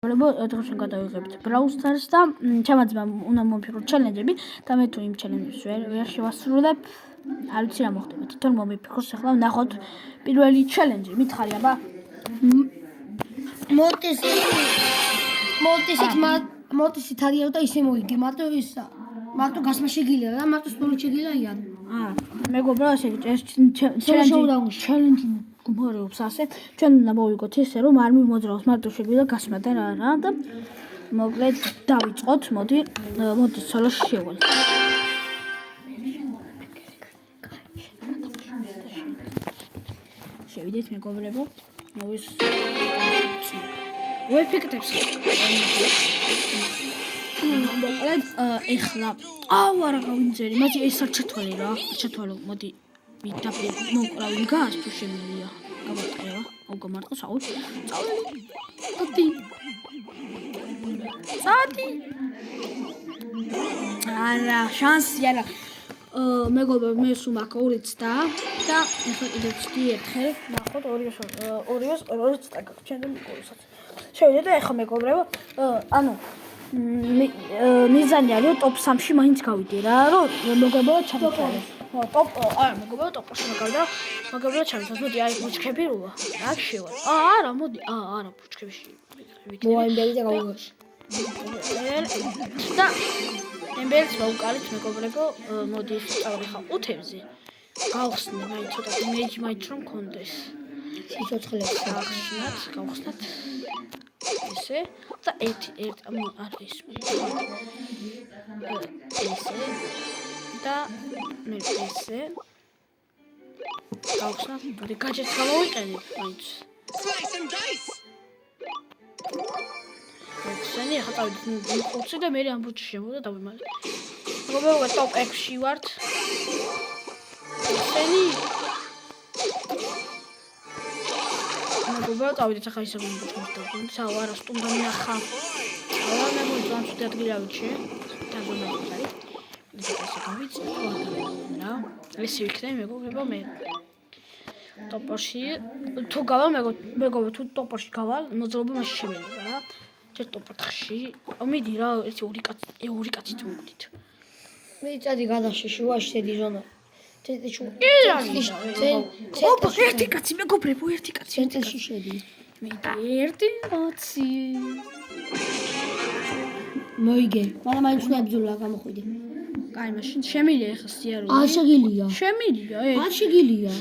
დღეს გადავიღებთ Brawl Stars და ჩემმა ძმამ უნდა მომიფიქრო ჩელენჯები და მე თუ იმ ჩელენჯებს ვერ შევასრულებ, არ ვიცი რა მოხდება. თვითონ მომიფიქროს, ახლა ვნახოთ პირველი ჩელენჯი. მითხარი აბა? მოტისით არიო და ისე მოიგე, მარტო გასმა შეგიძლია და მარტო სპორტ შეგიძლია. მეგობრებო, ეს ჩელენჯი გუმარობს ასე. ჩვენ უნდა მოვიგოთ ისე, რომ არ მიმოძრაოს მარტო შეგვიძლია გასმა და რა და მოკლედ დავიწყოთ. მოდი ცოლოში შევალ. შევიდეთ მეგობრებო. ვეფექტებს. მოკლედ ეხლა არა გავინძერი, მაგრამ ეს არ ჩათვალე რა. ჩათვალო, მოდი ვიდაფე მოკრავი გას თუ შემილია. გავაყრევა. გამარტყოს აუ. წავდი. არა, შანსი არა. მეგობრებო, მე სულ მაქვს 2 ცდა და ეხლა კიდევ ცდი ერთხელ. ნახოთ 2-2 ცდა გაქვს ჩემთან მიკუროსაც. შევიდეთ და ეხლა მეგობრებო, ანუ მიზანი არის ტოპ 3-ში მაინც გავიდე რა, რომ მეგობრებო ჩავიწყო. მეგობრებო ტოპში გავიდა, მეგობრებო ჩავიწყო. მოდი აი ბუჩქები როა. აქ შევალ. არა, მოდი. არა, ბუჩქებში. მოაიმბელი და გავუღებს. და ემბერს ვაუკალეთ მეგობრებო, მოდი სწავლი ხა 5-ზე. გავხსნე მაინც ცოტა იმეიჯი მაინც რომ მქონდეს. სიცოცხლეში გავხსნათ. ესე და ერთი არ ის. ესე და მე ესე. გავხსნათ, მოდი გაჯეთს გამოვიყენებ მაინც. ესენი ახლა დავიდეთ 5 და მე ამ ბუჩქში შემოვიდა და დავიმალე. მეგობრებო, ტოპ 6-ში ვართ. ესენი მეგობრებო, დავიდეთ ახლა ისე ბუჩქში დავდივართ. არა, სტუმრა მინახა. არა, მე მოძან ცუდი ადგილი ავიჩე. დაზომები ხარ. ესე გავიწე. რა? ესე ვიქნები მეგობრებო მე. ტოპში თუ გავალ მეგობრებო, თუ ტოპში გავალ, მოძრაობა მაშინ შემიძლია რა. ჯერ ტოპ 4-ში. მიდი რა, ერთი ორი კაცი თუ მოვიდით. მე წადი გადაშიში ვაში შედი ზონა. ერთი კაცი მეგობრებო, ერთი კაცი. ცენტრში შედი. ერთი კაცი. მოიგე. მაგრამ მაინც უნდა ებრძოლა გამოხვიდე. კაი, მაშინ შემილია ეხლა სიარული. არ შეგიძლია. შემილია არ შეგიძლია.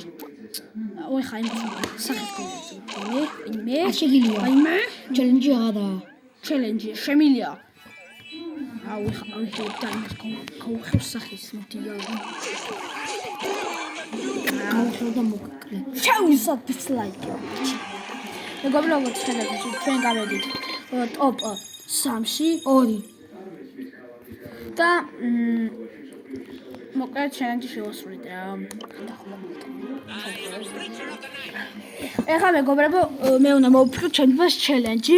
ой, ხაი სახეს გავიწევ. მე არ შეგიძლია. აი მე ჩელენჯი აღარაა. ჩელენჯი შემილია. აუ გავხევ სახის მოდია. გავხევ და მოგკლე. შევიზოთ დისლაიკი. მეგობრებო, ჩვენ გავედით ტოპ 3-ში 2 და მოკლედ ჩელენჯი შევასრულეთ რა. ეხლა მეგობრებო, მე უნდა მოვიფიქრო ჩემთვის ჩელენჯი.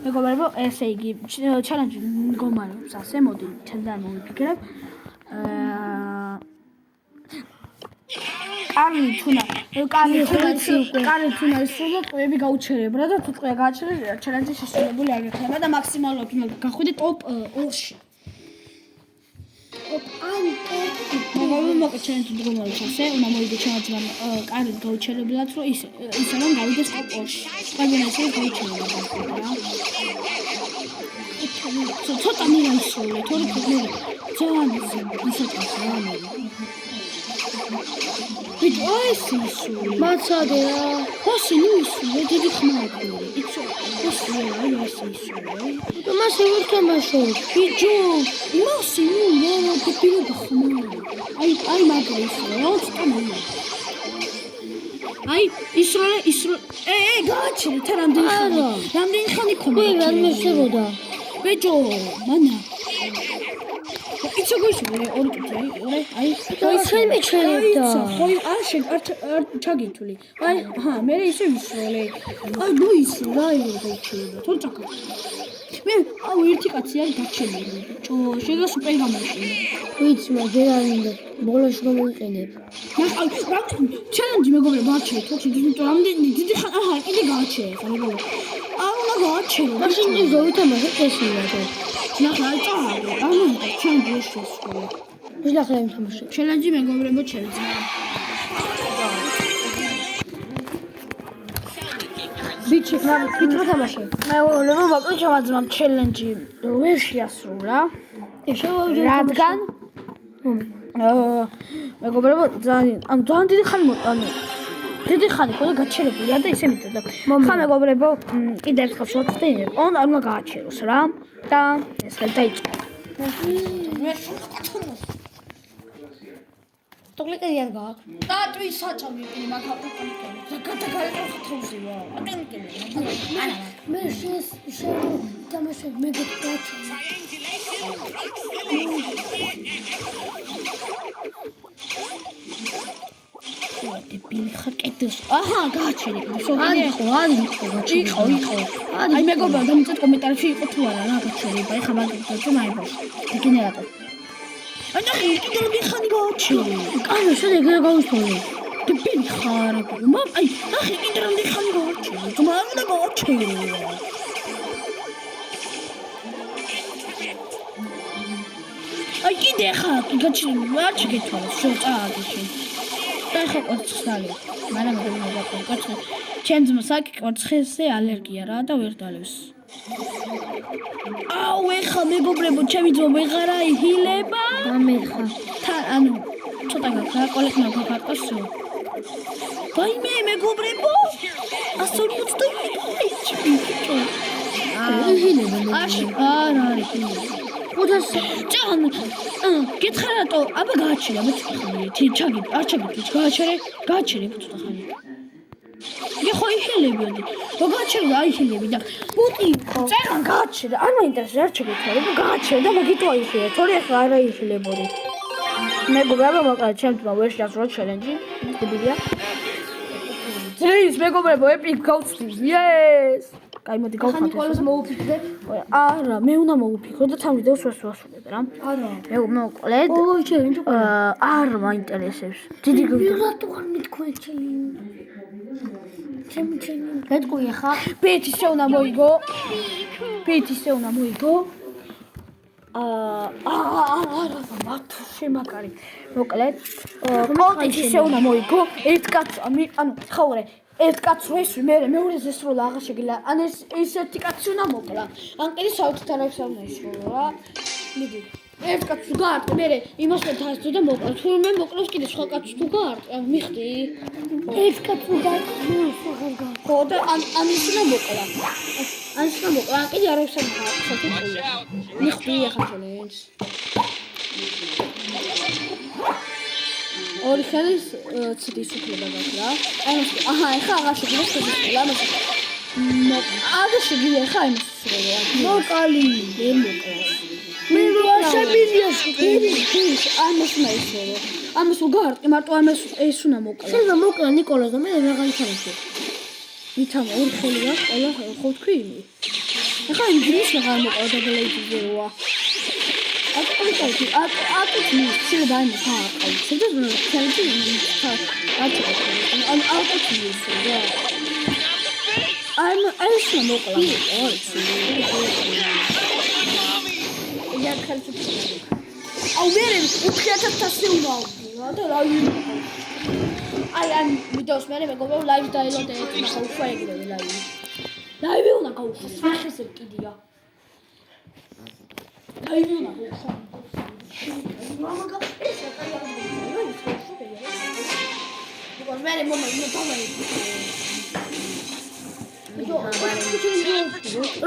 მეგობრებო, ესე იგი ჩელენჯი მდგომარეობს ასე, მოდი ჩემთან მოვიფიქრებ. კარლი თუნა ისრულა ტყვეები გაუჩერებ რა და თუ ტყვე გააჩერებ ჩელენჯი შესრულებული არ იქნება და მაქსიმალურად უნდა გახვიდე ტოპ 2-ში. მოგობრებო, ჩელენჯი მდგომარეობს ასე, უნდა მოვიდე ჩემმა ძმამ კარლი გაუჩერებლად, რომ ისე რომ გავიდეს ტოპ 2-ში. ყველგან ესე გაუჩერებლა რა. ცოტა მინდა ისროლე, თორე ძალიან ისეთქოს რა მე. ვით ისროლე. მაცადე რა. ხოსი ნუ ისროლე, დიდი ხმა აქვს. იცო, ხოსი რა ისროლე. და მას ვერ თამაშობ. ბიჭო, მასი ნუ რა დაპირო და ხმა. აი მაგარი ისროლე, რა ცოტა მოია. აი ისროლე. გააჩერე თან რამდენი ხანი ქონდა? ვე რა მესებოდა? ბიჭო, მანა. იცი გუშინე ორი კაცი, აი. შენ მეჩერებდა. ხოი არ ჩაგითვლი. აი, მე ისე ვისროლე. აი, ნუ ისე რა იყო გაიჩერება. თორე მე აუ ერთი კაცი არის გაჩენილი. ბიჭო, შეგა სუპერ გამოიყენე. ვიცი, მაგრამ არ მინდა. ბოლოს გამოვიყენებ. რა ჩელენჯი მეგობრებო არჩევ თოჩი იმიტომ რამდენი დიდი ხან აჰა კიდე გააჩერე ხა მეგობრებო არ უნდა გააჩერო მაშინ ის ვითამაშე წესიათო. ნახე აი წავადე არ უნდა ჩელენჯი შესრულე ის ნახე იმთამაშე. ჩელენჯი მეგობრებო ჩელენჯი ბიჭი, ფიქრო თამაშე. მეგობრებო ბაკო ჩავაძმამ ჩელენჯი ვერ შეასრულა რადგან მეგობრებო ძალიან დიდი ხანი დიდი ხანი ხო და გაჩერებულია და ისე მითხრა ხა მეგობრებო კიდე ერთხელ შევწდენებ უნდა არ უნდა გააჩეროს რა და ეს ხელ დაიწყო ტოკლიკერი არ გაქვს. დატვი საჭამი იყინე მაგ აპლიკაციას ზაგადაგალე ხოთოვზია აპლიკაციას მე თამაშე მე გეტყვი. დებილი ხარ კეთილს აჰა გააჩერე იყო. აი მეგობრებო დამიწეთ კომენტარებში იყო თუ არა რა გაჩერება ეხლა მაგითო მაიბოს დეგენერატორ აი ნახე კიდე რომ ხანი გააჩერე კანა შედეგი გავუსწორე. დებილი ხარ მაგ აი ნახე კიდე რომ ხანი გააჩერე თუ მაგ უნდა გააჩერე აი კიდე ხარ გაჩერე არ შეგეთვალე შოწააგში და ხა კვერცხალი მაგრამ მეგობრებო კვერცხი ჩემს მოსაკი კვერცხზე ალერგია რა და ვერ დალევს აუ ეხა მეგობრებო ჩემი ძმა ვეღარ აიღილება გამეხა. თან ანუ ცოტა გაქრა კოლექტნა გაქარტოსო ვაიმე მეგობრებო 150 HP არ არის უდას ჭან გითხარ რატო აბა გააჩერე აბა ჩაგი არ ჩაგი გააჩერე ცოტა ხანი ეხო იხილებოდი რო გააჩერე და აიხილები და ბუტი წერან გააჩერე არ მაინტერესებს არ ჩაგიქარი და გააჩერე და მაგითო აიხილე თორე ახლა არ აიხილებოდი მეგობრებო მოკლა ჩემთმა ვერ შეასრულა ჩელენჯი დებილია ძრის მეგობრებო ეპიკ გავწვი yes კაი მოდი გავხატე. ხანი ყველას მოუფიქრე? არა, მე უნდა მოუფიქრო და თან ვიდეოს ვასრულებ რა. არა. მე მოკლედ. ო, ჩელენჯი ყველა. არ მაინტერესებს. დიდი გвидеო. რატო არ მithქვე ჩელენჯი? ჩემი. გეტყვი ხა? პეტისე უნდა მოიგო. პეტისე უნდა მოიგო. არა, მაგ შემაკარი. მოკლედ. პეტისე უნდა მოიგო. ერთ კაცს ანუ ხაურე ერთ კაცს რო ისვი მე მეორეზე სროლა აღარ შეგილა ან ეს ერთი კაცი უნდა მოკლა ან კიდე საერთოდ არაფერს არ უნდა ისროლო რა მიდი ერთ კაცს თუ გაარტყე მე იმას მე თასწო და მოკლა თუ მე მოკლავს კიდე სხვა კაცს თუ გაარტყე მიხდი ერთ კაცს თუ გაარტყე ხო და ან ის უნდა მოკლა ან ის უნდა მოკლა ან კიდე არაფერს არ უნდა მიხდი ახლა ჩელენჯს ორი ხელის ცდის უფლება გაქვს რა. აი ეს აჰა ეხა აღარ შეგიძლია შეგვიძლია ამაში. აღარ შეგიძლია ხა იმის სროლა. მოკალი. ვერ მოკლავს. მე რა შემიძლია ამას მაისორო. ამას უგარტყი მარტო ამას ეს უნდა მოკლა. შეიძლება მოკლა ნიკოლას და მე ვეღარ ითამაშე. ვითამა ორი ხელი აქვს ყველა ხო თქვი იმი. ეხა იმის ვეღარ მოკლა და გელეიძე როა. აკეთე აკეთე შეიძლება იმის აყავი შეიძლება ჩელენჯი აკეთე ან აკეთე ისე რა ეს მოკლა я хочу აუ მე უხიათად ასე უნდა ავდიო და რა აი ამ ვიდეოს მე მეგობრებო ლაივ დაელოდე ახლა უშვა ეგრევე ლაივი უნდა გავუშვა სახესე კიდია ლაივი უნდა გავუშვა მამაკა ეს აკეთე მე მომენტ დავაი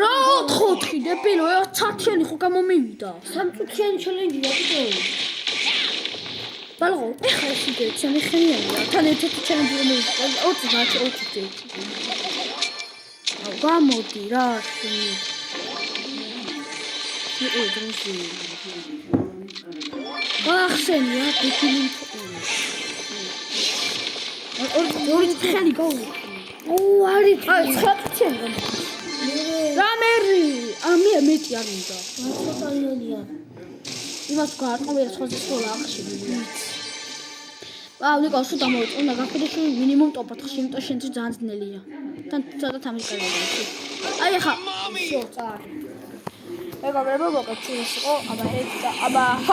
რა 4 დებილო 10-იანი ხო გამომივიდა 3-წუთიანი ჩელენჯია კიდევ ბალღო ეხლა ეს იდეა ჩემი ხელიანია თან ერთ-ერთი ჩელენჯი მომივიდა 20 აუ გამოდი რა შენი იყო დროში ახსენია დებილი ორი ხელი გაუ ო არის აი 9-წუთიანი რამერი ამი მეტი არ მინდა ცოტალია. იმას გაარტყმია სხვაზე სულ აღშენილია ნიკო სულ დამოვიწყო გახდა შენ მინიმუმ ტოპ 4-ში იმიტომ შენთვის ძალიან ძნელია თან ცოტა თამაშკარია აი ახლა შო წარი. მეგობრებო მოგეთ ის იყო აბა